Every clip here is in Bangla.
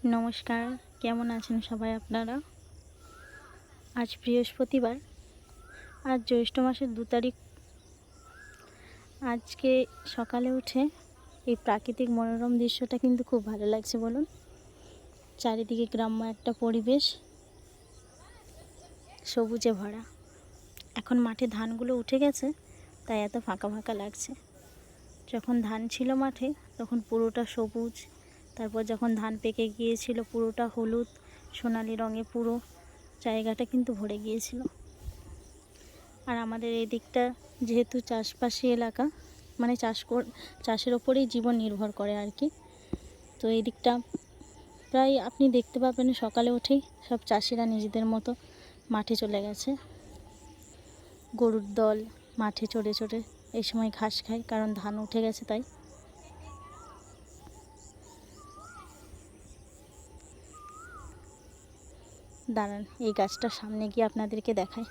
নমস্কার, কেমন আছেন সবাই আপনারা? আজ বৃহস্পতিবার, আজ জ্যৈষ্ঠ মাসের 2 তারিখ। আজকে সকালে উঠে এই প্রাকৃতিক মনোরম দৃশ্যটা কিন্তু খুব ভালো লাগছে বলুন। চারিদিকে গ্রাম্য একটা পরিবেশ, সবুজে ভরা। এখন মাঠে ধানগুলো উঠে গেছে, তাই এত ফাঁকা ফাঁকা লাগছে। যখন ধান ছিল মাঠে তখন পুরোটা সবুজ, তারপর যখন ধান পেকে গিয়েছিল পুরোটা হলুদ সোনালি রঙে পুরো জায়গাটা কিন্তু ভরে গিয়েছিল। আর আমাদের এই দিকটা যেহেতু চাষবাসী এলাকা, মানে চাষের ওপরেই জীবন নির্ভর করে আর কি। তো এই দিকটা প্রায় আপনি দেখতে পাবেন সকালে উঠেই সব চাষিরা নিজেদের মতো মাঠে চলে গেছে। গরুর দল মাঠে চড়ে চড়ে এই সময় ঘাস খায়, কারণ ধান উঠে গেছে তাই। দাঁড়ান, এই গাছটার সামনে গিয়ে আপনাদেরকে দেখায়।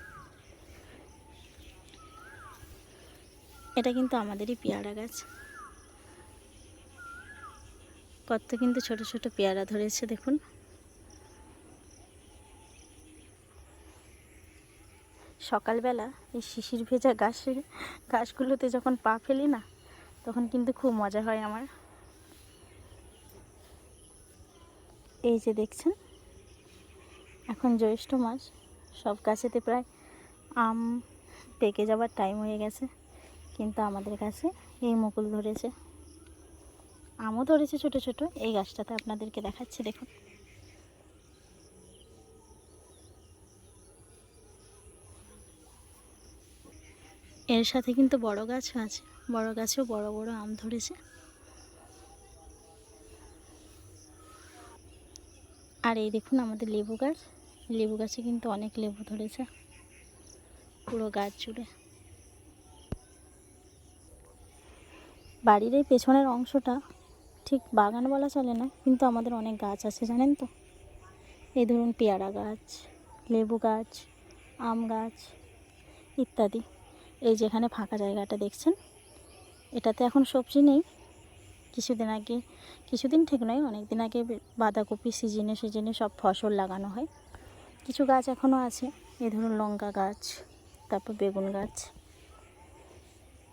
এটা কিন্তু আমাদেরই পেয়ারা গাছ। কত কিন্তু ছোট ছোট পেয়ারা ধরেছে দেখুন। সকালবেলা এই শিশির ভেজা ঘাসগুলোতে যখন পা ফেলি না, তখন কিন্তু খুব মজা হয় আমার। এই যে দেখছেন, এখন জ্যৈষ্ঠ মাস, সব গাছেতে প্রায় আম পেকে যাবার টাইম হয়ে গেছে, কিন্তু আমাদের কাছে এই মুকুল ধরেছে, আমও ধরেছে ছোট ছোট। এই গাছটাতে আপনাদেরকে দেখাচ্ছি দেখুন। এর সাথে কিন্তু বড় গাছও আছে, বড় গাছেও বড় বড় আম ধরেছে। আর এই দেখুন আমাদের লেবু গাছ, লেবু গাছে কিন্তু অনেক লেবু ধরেছে পুরো গাছ জুড়ে। বাড়ির এই পেছনের অংশটা ঠিক বাগান বলা চলে না, কিন্তু আমাদের অনেক গাছ আছে জানেন তো। এই ধরুন পেয়ারা গাছ, লেবু গাছ, আম গাছ ইত্যাদি। এই যেখানে ফাঁকা জায়গাটা দেখছেন, এটাতে এখন সবজি নেই। কিছুদিন ঠিক নয়, অনেক দিন আগে বাঁধাকপি সিজনে সিজনে সব ফসল লাগানো হয়। কিছু গাছ এখনও আছে, এই ধরুন লঙ্কা গাছ, তারপর বেগুন গাছ।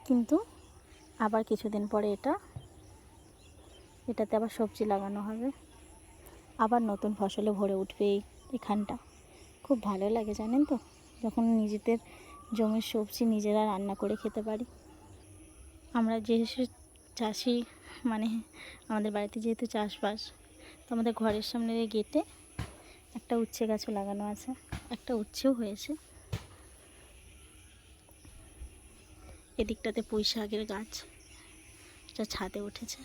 কিন্তু আবার কিছুদিন পরে এটাতে আবার সবজি লাগানো হবে, আবার নতুন ফসলে ভরে উঠবে এখানটা। খুব ভালো লাগে জানেন তো, যখন নিজেদের জমির সবজি নিজেরা রান্না করে খেতে পারি। আমরা যেহেতু চাষি, মানে আমাদের বাড়িতে যেহেতু চাষবাস, তো আমাদের ঘরের সামনের গেটে একটা উচ্ছে গাছও লাগানো আছে, একটা উচ্ছেও হয়েছে। এদিকটাতে পুঁই শাকের গাছ, যা ছাদে উঠেছে।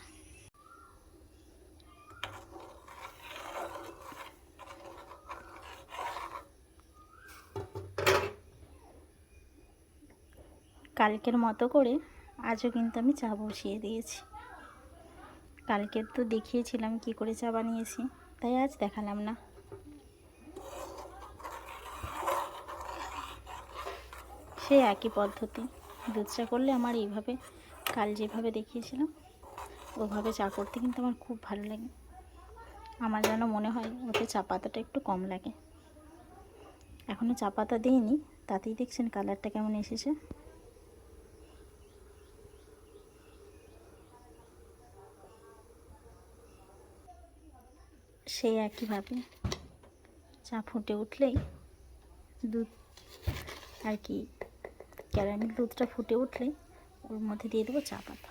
কালকের মতো করে আজও কিন্তু আমি চা বসিয়ে দিয়েছি। কালকে তো দেখিয়েছিলাম কি করে চা বানিয়েছি, তাই আজ দেখালাম না। সেই একই পদ্ধতি, দুধ চা করলে আমার এইভাবে, কাল যেভাবে দেখিয়েছিলাম ওভাবে চা করতে কিন্তু আমার খুব ভালো লাগে। আমার যেন মনে হয় ওতে চা পাতাটা একটু কম লাগে। এখনও চা পাতা দিইনি, তাতেই দেখছেন কালারটা কেমন এসেছে। সেই একইভাবে চা ফুটে উঠলেই দুধ আর কি, ক্যারামেল দুধটা ফুটে উঠলেই ওর মধ্যে দিয়ে দেবো চা পাতা,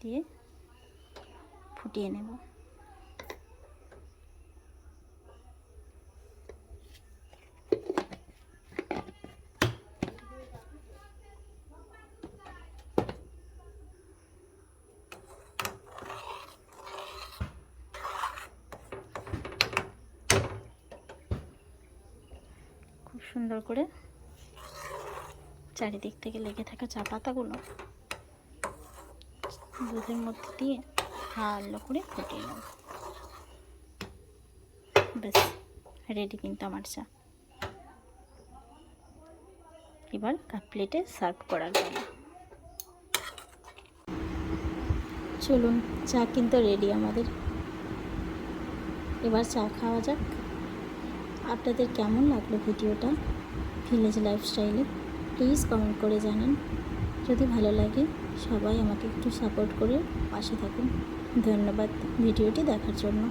দিয়ে ফুটিয়ে নেব। খুব সুন্দর করে চারিদিক থেকে লেগে থাকা চা পাতাগুলো দুধের মধ্যে দিয়ে ভালো করে ফুটিয়ে নেব। ব্যাস রেডি কিন্তু আমার চা। এবার কাপ প্লেটে সার্ভ করার জন্য চলুন, চা কিন্তু রেডি আমাদের। এবার চা খাওয়া যাক। আপনাদের কেমন লাগলো ভিডিওটা ভিলেজ লাইফস্টাইলে প্লিজ কমেন্ট করে জানান। যদি ভালো লাগে সবাই আমাকে একটু সাপোর্ট করে পাশে থাকুন। ধন্যবাদ ভিডিওটি দেখার জন্য।